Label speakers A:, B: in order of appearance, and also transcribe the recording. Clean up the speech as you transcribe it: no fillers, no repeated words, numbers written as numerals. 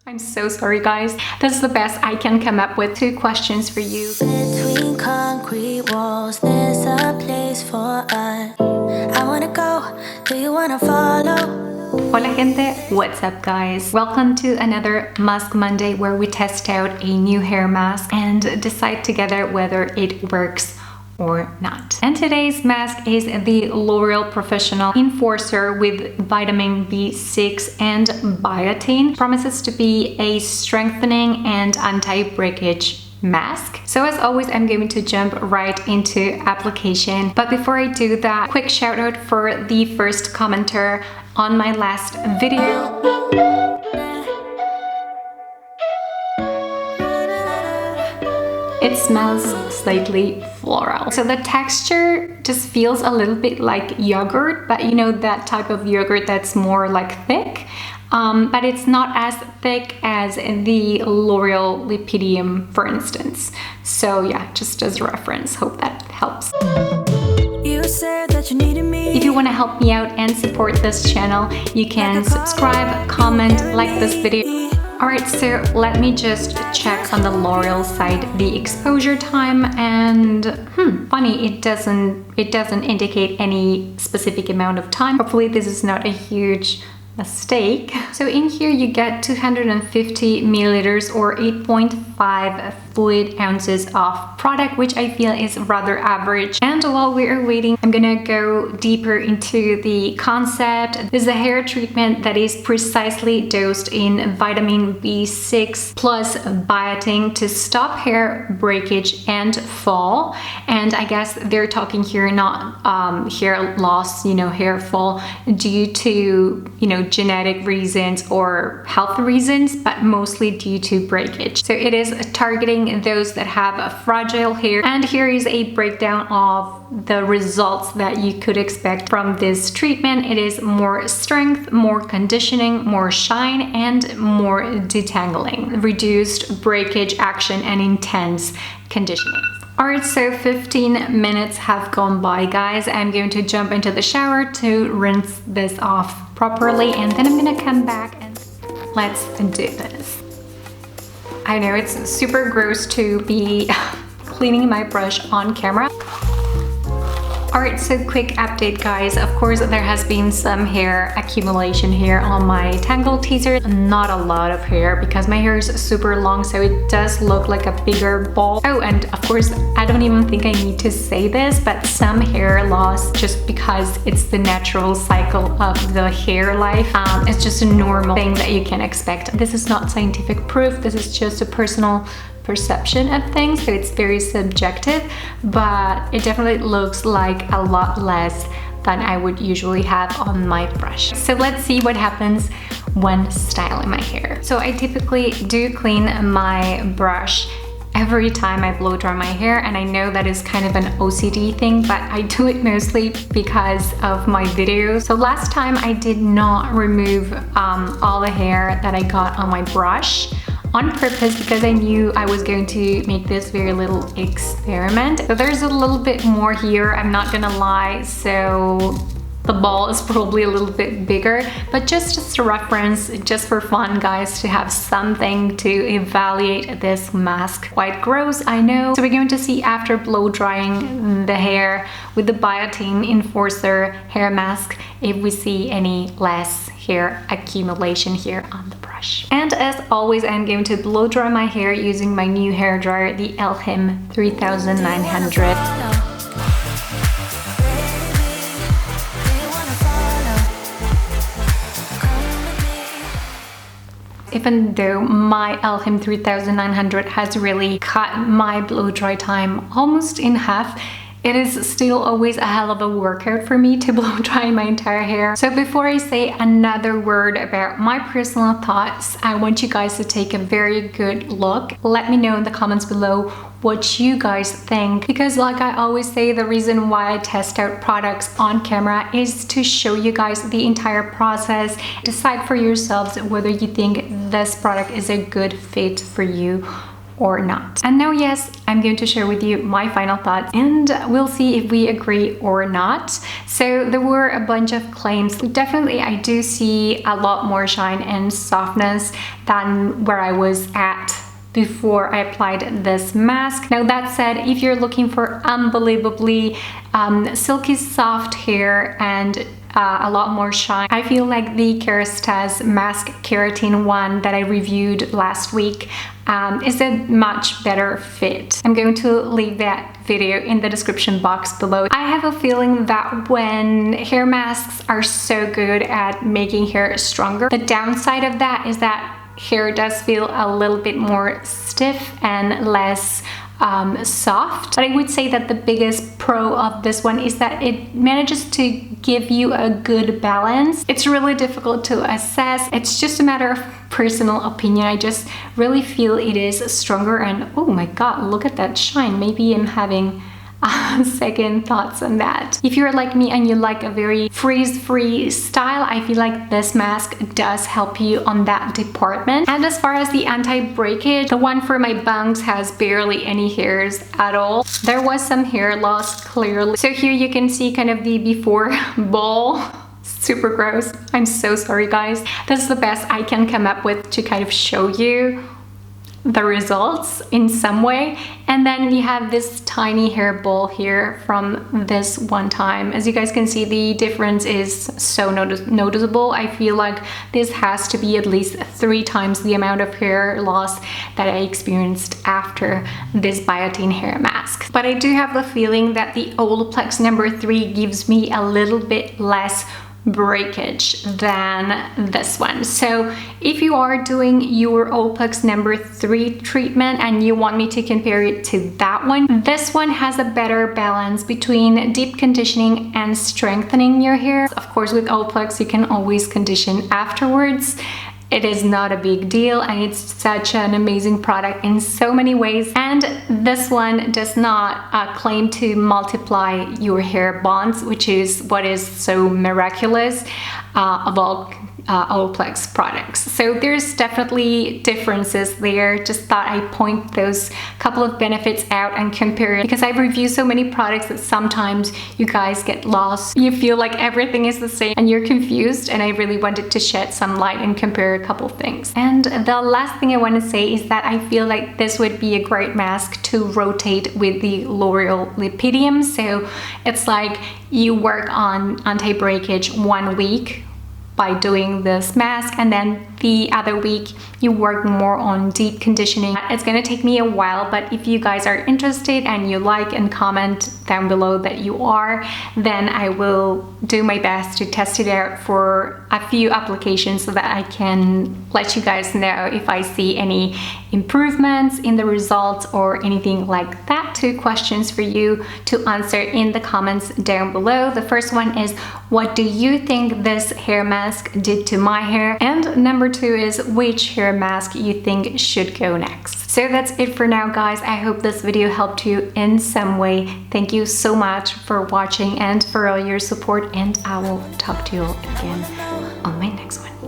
A: I'm so sorry, guys. This is the best I can come up with. 2 questions for you.
B: Between concrete walls, there's a place for us. I wanna go, do you wanna follow?
A: Hola gente, what's up guys? Welcome to another Mask Monday where we test out a new hair mask and decide together whether it works or not. And today's mask is the L'Oreal Professional Inforcer with vitamin B6 and biotin. Promises to be a strengthening and anti-breakage mask. So as always, I'm going to jump right into application. But before I do that, quick shout out for the first commenter on my last video. It smells slightly floral. So the texture just feels a little bit like yogurt, but you know that type of yogurt that's more like thick. But it's not as thick as the L'Oreal Lipidium, for instance. So yeah, just as a reference, hope that helps.
B: You said that you needed me.
A: If you want to help me out and support this channel, you can subscribe, comment, like this video. Alright, so let me just check on the L'Oreal side the exposure time, and funny, it doesn't indicate any specific amount of time. Hopefully this is not a huge mistake. So in here you get 250 milliliters or 8.5 fluid ounces of product, which I feel is rather average. And while we are waiting, I'm gonna go deeper into the concept. This is a hair treatment that is precisely dosed in vitamin B6 plus biotin to stop hair breakage and fall. And I guess they're talking here not hair loss, hair fall due to, genetic reasons or health reasons, but mostly due to breakage. So it is targeting those that have a fragile hair. And here is a breakdown of the results that you could expect from this treatment. It is more strength, more conditioning, more shine, and more detangling, reduced breakage action, and intense conditioning. Alright, so 15 minutes have gone by, guys. I'm going to jump into the shower to rinse this off properly, and then I'm gonna come back and let's do this. I know it's super gross to be cleaning my brush on camera. Alright, so quick update, guys. Of course, there has been some hair accumulation here on my Tangle teaser. Not a lot of hair because my hair is super long, so it does look like a bigger ball. Oh, and of course, I don't even think I need to say this, but some hair loss just because it's the natural cycle of the hair life. It's just a normal thing that you can expect. This is not scientific proof. This is just a personal perception of things, so it's very subjective, but it definitely looks like a lot less than I would usually have on my brush. So let's see what happens when styling my hair. So I typically do clean my brush every time I blow dry my hair, and I know that is kind of an OCD thing, but I do it mostly because of my videos. So last time I did not remove all the hair that I got on my brush on purpose because I knew I was going to make this very little experiment. So there's a little bit more here, I'm not gonna lie, so the ball is probably a little bit bigger, but just as a reference, just for fun, guys, to have something to evaluate this mask. Quite gross, I know. So we're going to see after blow drying the hair with the Biotin Inforcer hair mask if we see any less hair accumulation here on the brush. And as always, I'm going to blow dry my hair using my new hair dryer, the Elhim 3900. Even though my Elhim 3900 has really cut my blow dry time almost in half, it is still always a hell of a workout for me to blow dry my entire hair. So before I say another word about my personal thoughts, I want you guys to take a very good look. Let me know in the comments below what you guys think, because like I always say, the reason why I test out products on camera is to show you guys the entire process. Decide for yourselves whether you think this product is a good fit for you or not. And now, yes, I'm going to share with you my final thoughts and we'll see if we agree or not. So there were a bunch of claims. Definitely, I do see a lot more shine and softness than where I was at before I applied this mask. Now that said, if you're looking for unbelievably silky soft hair and a lot more shine, I feel like the Kerastase Mask Keratin one that I reviewed last week is a much better fit. I'm going to leave that video in the description box below. I have a feeling that when hair masks are so good at making hair stronger, the downside of that is that hair does feel a little bit more stiff and less soft. But I would say that the biggest pro of this one is that it manages to give you a good balance. It's really difficult to assess. It's just a matter of personal opinion. I just really feel it is stronger, and oh my god, look at that shine. Maybe I'm having second thoughts on that. If you're like me and you like a very frizz-free style, I feel like this mask does help you on that department. And as far as the anti-breakage, the one for my bangs has barely any hairs at all. There was some hair loss clearly. So here you can see kind of the before ball. Super gross. I'm so sorry guys. This is the best I can come up with to kind of show you the results in some way. And then you have this tiny hair ball here from this one time. As you guys can see, the difference is so noticeable. I feel like this has to be at least 3 times the amount of hair loss that I experienced after this Biotin hair mask. But I do have the feeling that the Olaplex number 3 gives me a little bit less breakage than this one. So if you are doing your Olaplex number 3 treatment and you want me to compare it to that one, this one has a better balance between deep conditioning and strengthening your hair. Of course, with Olaplex you can always condition afterwards. It is not a big deal and it's such an amazing product in so many ways. And this one does not claim to multiply your hair bonds, which is what is so miraculous of all Olaplex products. So there's definitely differences there. Just thought I'd point those couple of benefits out and compare it, because I've reviewed so many products that sometimes you guys get lost. You feel like everything is the same and you're confused, and I really wanted to shed some light and compare a couple things. And the last thing I want to say is that I feel like this would be a great mask to rotate with the L'Oreal Lipidium. So it's like you work on anti-breakage 1 week by doing this mask, and then the other week you work more on deep conditioning. It's gonna take me a while, but if you guys are interested and you like and comment down below that you are, then I will do my best to test it out for a few applications so that I can let you guys know if I see any improvements in the results or anything like that. 2 questions for you to answer in the comments down below. The first one is, what do you think this hair mask did to my hair? And number 2 is, which hair mask you think should go next? So that's it for now guys. I hope this video helped you in some way. Thank you so much for watching and for all your support, and I will talk to you all again on my next one.